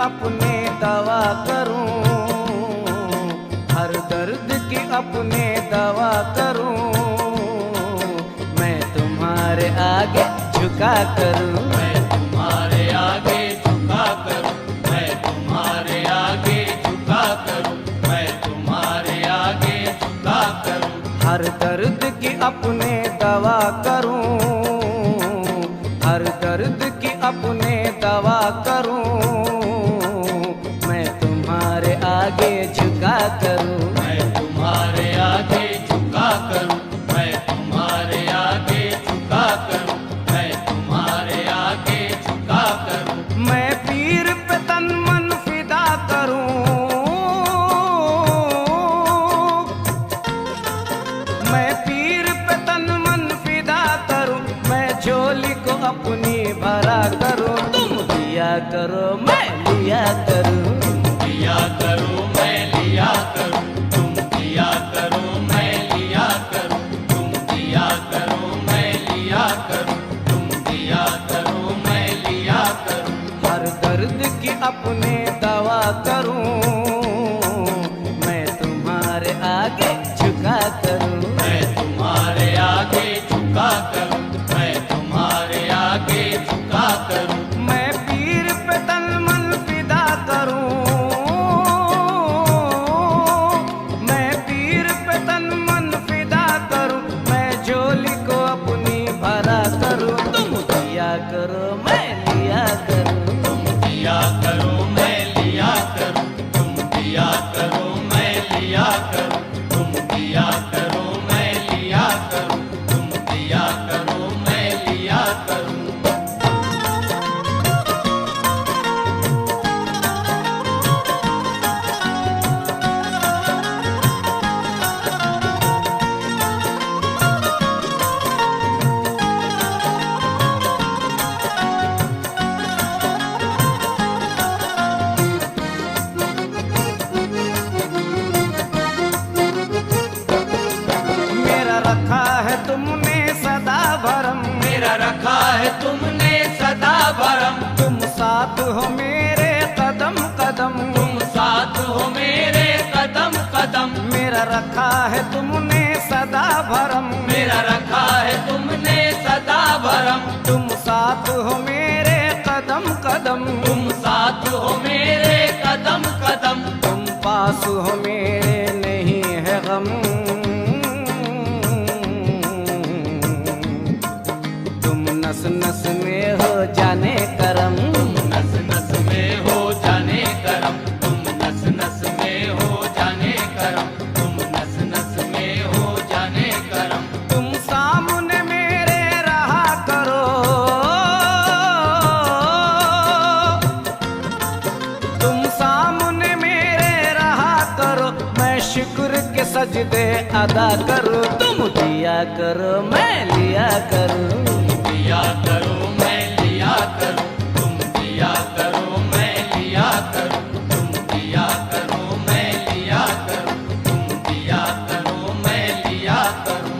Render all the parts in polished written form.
अपने दवा करूं, हर दर्द की अपने दवा करूं, मैं तुम्हारे आगे झुका करूं, मैं तुम्हारे आगे झुका करूं, मैं तुम्हारे आगे झुका करूं, मैं तुम्हारे आगे झुका करूं, हर दर्द की अपने दवा करूं, हर दर्द की अपने दवा करूं, मैं तुम्हारे आगे झुका करूं, मैं तुम्हारे आगे झुका करूं, मैं तुम्हारे आगे झुका करूं, मैं तुम्हारे आगे झुका करूं, मैं पीर पे तन मन फिदा करूं, मैं पीर पे तन मन फिदा करूं, मैं झोली को अपनी भरा करूं, तुम दिया करो मैं लिया करूं, दिया करूं मैं लिया करूं, तुम दिया करो मैं लिया करूं, तुम दिया करो मैं लिया करूं, तुम दिया करो मैं लिया करूं, हर दर्द की अपने दवा करूं, मैं तुम्हारे आगे झुका करूं, मैं तुम्हारे आगे झुका करूं, मैं तुम्हारे आगे झुका करूं, मैं पीर पे तन मन फिदा करूं, मैं पीर पे तन मन फिदा करूं, मैं झोली को अपनी भरा करूं, तुम दिया करो मैं लिया करूं, तुम दिया करो मैं लिया करूं, तुम दिया करो मैं लिया करूं, तुम दिया करो मैं लिया करूं, तुम दिया करो मैं लिया करूं, मेरा रखा है तुमने सदा भरम, मेरा रखा है तुमने सदा भरम, तुम साथ हो मेरे कदम कदम, तुम साथ हो मेरे कदम कदम, मेरा रखा है तुमने सदा भरम, मेरा रखा है तुमने सदा भरम, तुम साथ हो मेरे कदम कदम, तुम साथ हो मेरे कदम कदम, तुम पास हो मेरे नहीं है गम, तुम नस नस में हो जाने करम, नस नस में हो जाने करम, तुम नस नस में हो जाने करम, तुम नस नस में हो जाने करम, तुम सामने मेरे रहा करो, तुम सामने मेरे रहा करो, मैं शुक्र के सजदे अदा करूं, तुम दिया करो मैं लिया करूं, दिया करो मैं लिया करूं, तुम दिया करो मैं लिया करूं, तुम दिया करो मैं लिया करूं, तुम दिया करो मैं लिया करूं,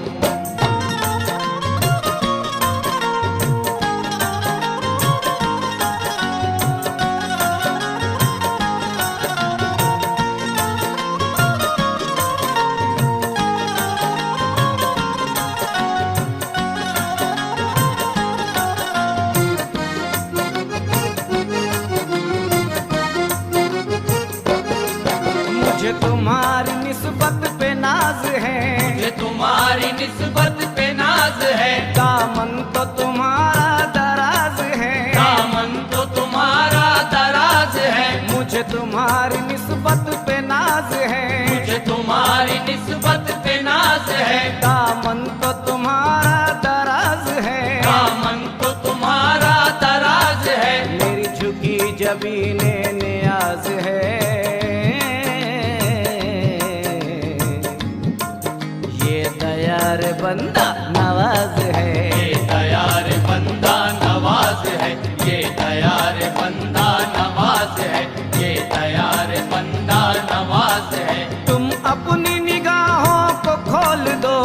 मुझे तुम्हारी निस्बत पे नाज है, मुझे तुम्हारी निस्बत पे नाज है, दामन तो तुम्हारा दराज है, दामन तो तुम्हारा दराज है, मुझे तुम्हारी निस्बत पे नाज है, मुझे तुम्हारी निस्बत पे नाज है, दामन तो तुम्हारा दराज है, दामन तो तुम्हारा दराज है, मेरी झुकी जबीने नियाज है, ये दयार बंदा नवाज है, ये दयार बंदा नवाज है, ये दयार बंदा नवाज है, ये दयार बंदा नवाज है, तुम अपनी निगाहों को खोल दो,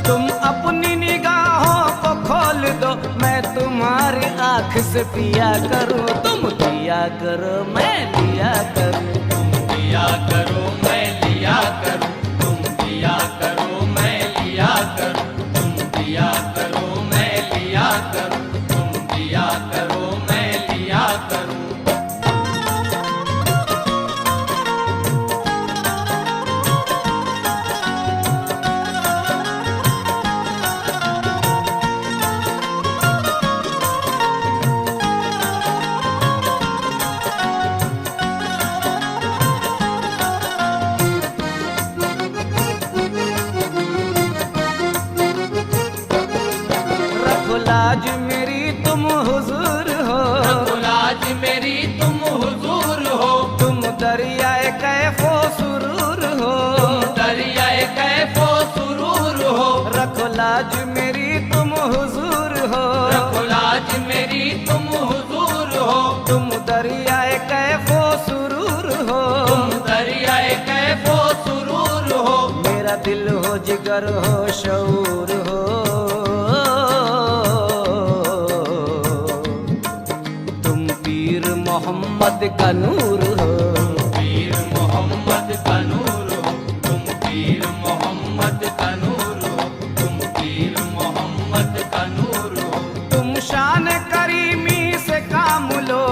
तुम अपनी निगाहों को खोल दो, मैं तुम तुम्हारी आंख से पिया करूं, तुम दिया करो मैं लिया करूं। तुम दिया करो मैं लिया करूं, तुम दिया करो मैं लिया करूं, तुम दिया करो मैं लिया करूं, तुम दिया करो मैं लिया करूं। रखो लाज मेरी तुम हुजूर हो, रखो लाज मेरी तुम हुजूर हो, तुम दरियाए कैफो सुरूर हो। दरियाए कैफो सुरूर हो। रखो लाज मेरी तुम हुजूर हो, रखो लाज मेरी तुम हुजूर हो, तुम दरियाए कैफो सुरूर हो। तुम दरियाए कैफो सुरूर हो। मेरा दिल हो जिगर हो शऊर हो, तुम पीर मोहम्मद का नूर हो। पीर मोहम्मद का नूर हो, तुम पीर मोहम्मद का नूर हो, तुम पीर मोहम्मद का नूर हो। तुम शान करीमी से काम लो,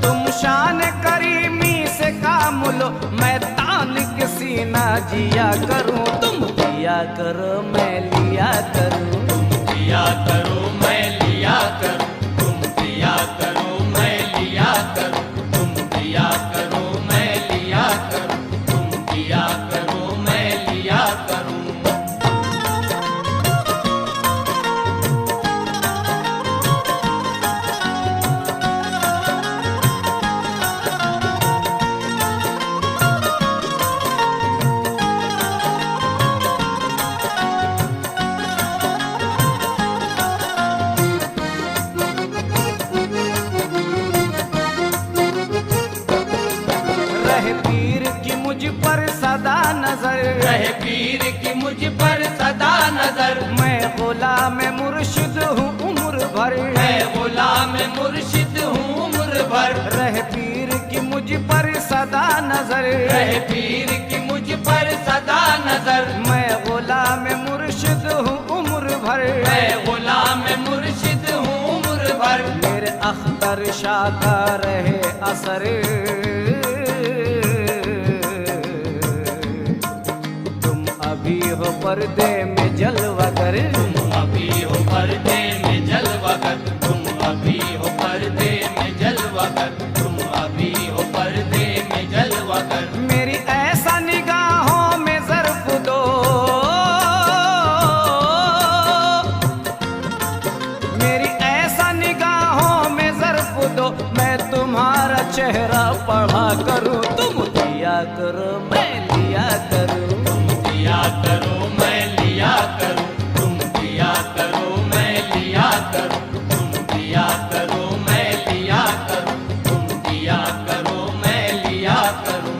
तुम शान करीमी से काम लो, मैं तान के सीना जिया करूं, तुम दिया करो मैं लिया करूं। तुम दिया करो मैं लिया करूं, तुम दिया करो मैं लिया करूं, तुम दिया करो मैं लिया करूं, तुम दिया करो मैं लिया करूं। रहे पीर की मुझ पर सदा नजर, रहे पीर की मुझ पर सदा नजर, मैं गुलाम मुर्शिद हूँ उम्र भर। मैं गुलाम मुर्शिद हूँ उम्र भर। रहे पीर की मुझ पर सदा नजर, रहे पीर की मुझ पर सदा नजर, मैं गुलाम मुर्शिद हूँ उम्र भर। मैं गुलाम मुर्शिद हूँ उम्र भर। मेरे अख्तर शाह का रहे असर, तुम अभी हो पर्दे में जलवागर। तुम अभी हो पर्दे में जलवागर, तुम अभी हो पर्दे में जलवागर, तुम अभी हो पर्दे में जलवागर। मेरी ऐसा निगाहों में ज़र्फ दो, मेरी ऐसा निगाहों में ज़र्फ दो, मैं तुम्हारा चेहरा पढ़ा करूं, तुम दिया करो मैं लिया करूं। तुम दिया करो मैं लिया करूं, तुम दिया करो मैं लिया करूं, तुम दिया करो मैं लिया करूं, तुम दिया करो मैं लिया करूं।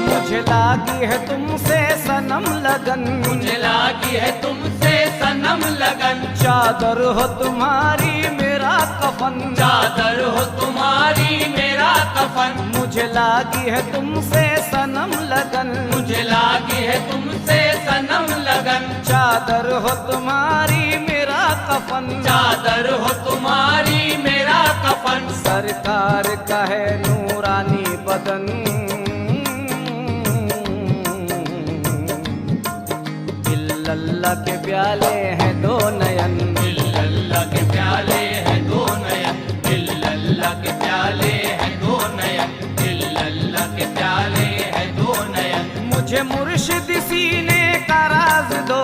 मुझे लागी है तुमसे सनम लगन, मुझे लागी है तुमसे सनम लगन, चादर हो तुम्हारी मेरा कफन। चादर हो तुम्हारी मेरा कफन। मुझे लागी है तुमसे सनम लगन, मुझे लागी है तुमसे सनम लगन, चादर हो तुम्हारी मेरा कफन। चादर हो तुम्हारी मेरा कफन। सरकार का है नूरानी बदन, इल्लल्लाह के प्याले हैं दो नयन। इल्लल्लाह के प्याले हैं दो नयन, इल्लल्लाह के प्याले हैं दो नयन, इल्लल्लाह के प्याले हैं दो नयन। मुझे मुर्शिद सीने का राज दो,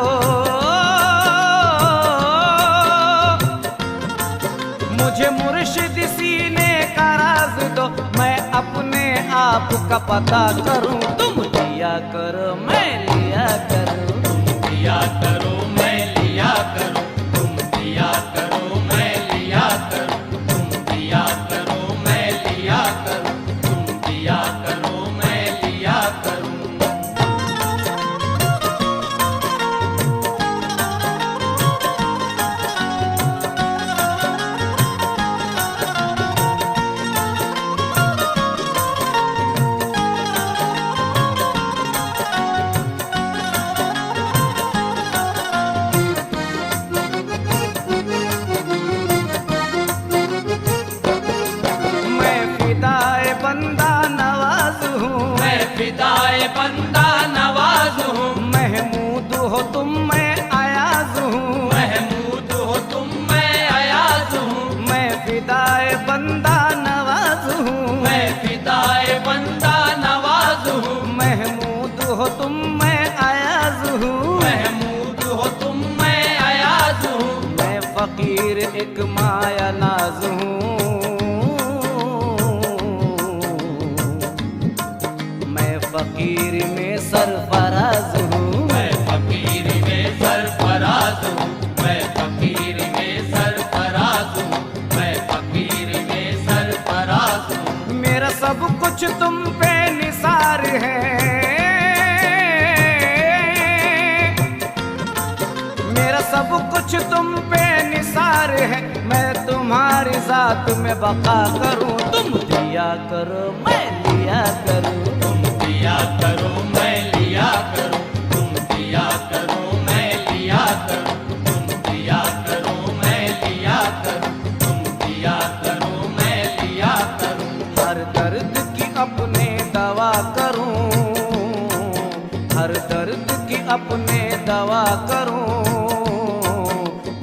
मुझे मुर्शिद सीने का राज दो, मैं अपने आप का पता करूं। तुम दिया करो मैं लिया करूं, दिया करो मैं लिया करूं, तुम दिया करो मैं लिया करूं, तुम दिया करो मैं लिया करूं, तुम दिया करो मैं लिया करूं। मैं फिदाए बंदा नवाज हूँ, मैं फिदाए बंदा नवाज हूँ, महमूद हो तुम मैं अयाज हूँ। महमूद हो तुम मैं अयाज हूँ, मैं फिदाए बंदा नवाज हूँ, मैं फिदाए बंदा नवाज हूँ, महमूद हो तुम मैं अयाज हूँ। महमूद हो तुम मैं अयाज हूँ, मैं फकीर एक माया नाज हूँ, मैं फकीर में सरफराज हूँ। मैं फकीर में सरफराज हूँ, मैं फकीर में सरफराज हूँ, मैं फकीर में सरफराज हूँ। मेरा सब कुछ तुम पे निसार है, मेरा सब कुछ तुम पे निसार है। मैं तुम्हारी जात में बका करूं, तुम दिया करो मैं लिया करूं। तुम दिया करो मैं लिया करूं, तुम दिया करो मैं लिया करूं, तुम दिया करो मैं लिया करूं, तुम दिया करो मैं लिया करूं। हर दर्द की अपने दवा करूं, हर दर्द की अपने दवा करूं।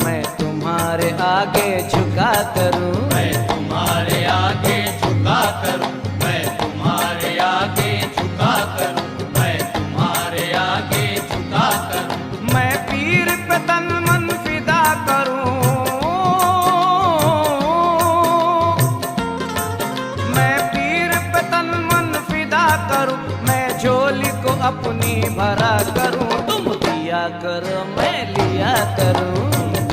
मैं तुम्हारे आगे झुका करूं, मैं तुम्हारे आगे झुका करूं, मैं तुम्हारे आगे झुका करूं, मैं तुम्हारे आगे झुका करूं। मैं पीर पे तन मन फिदा करूं, मैं पीर पे तन मन फिदा करूं। मैं झोली को अपनी भरा करूं, तुम दिया करो मैं लिया करूं।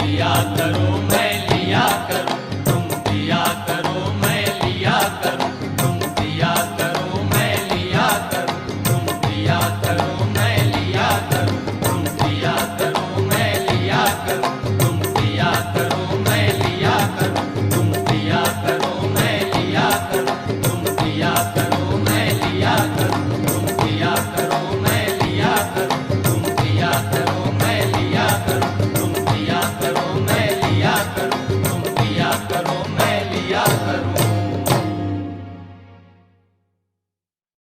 दिया करो मैं लिया करूं, तुम दिया करो मैं लिया करूं, तुम दिया करो मैं लिया करूं, तुम दिया करो मैं लिया करूं, तुम दिया करो मैं लिया करूं, तुम दिया करो मैं लिया करूं, तुम दिया करो मैं लिया करूं, तुम दिया करो मैं लिया करूं, तुम दिया करो मैं लिया करूं।